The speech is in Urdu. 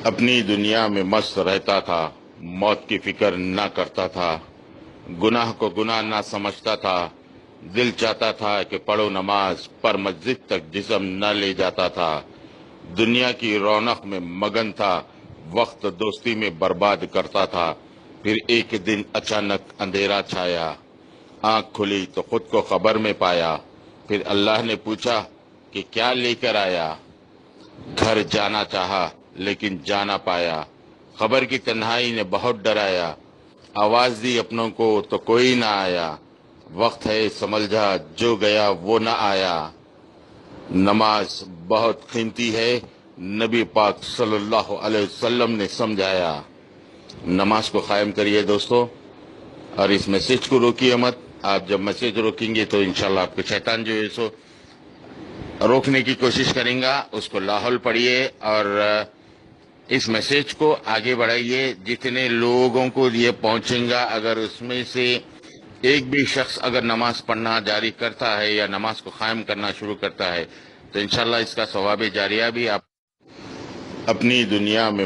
اپنی دنیا میں مست رہتا تھا، موت کی فکر نہ کرتا تھا، گناہ کو گناہ نہ سمجھتا تھا، دل چاہتا تھا کہ پڑھو نماز پر مسجد تک جسم نہ لے جاتا تھا، دنیا کی رونق میں مگن تھا، وقت دوستی میں برباد کرتا تھا، پھر ایک دن اچانک اندھیرا چھایا، آنکھ کھلی تو خود کو خبر میں پایا، پھر اللہ نے پوچھا کہ کیا لے کر آیا؟ گھر جانا چاہا لیکن جانا پایا، خبر کی تنہائی نے بہت ڈرایا، آواز دی اپنوں کو تو کوئی نہ آیا، وقت ہے سمجھا جو گیا وہ نہ آیا، نماز بہت قیمتی ہے، نبی پاک صلی اللہ علیہ وسلم نے سمجھایا۔ نماز کو قائم کریے دوستو، اور اس میسج کو روکیے مت۔ آپ جب میسج روکیں گے تو انشاءاللہ آپ کو شیطان جو ہے سو روکنے کی کوشش کریں گا، اس کو لاحول پڑھیے اور اس میسج کو آگے بڑھائیے، جتنے لوگوں کو یہ پہنچیں گا، اگر اس میں سے ایک بھی شخص اگر نماز پڑھنا جاری کرتا ہے یا نماز کو قائم کرنا شروع کرتا ہے تو انشاءاللہ اس کا ثواب جاریہ بھی آپ اپنی دنیا میں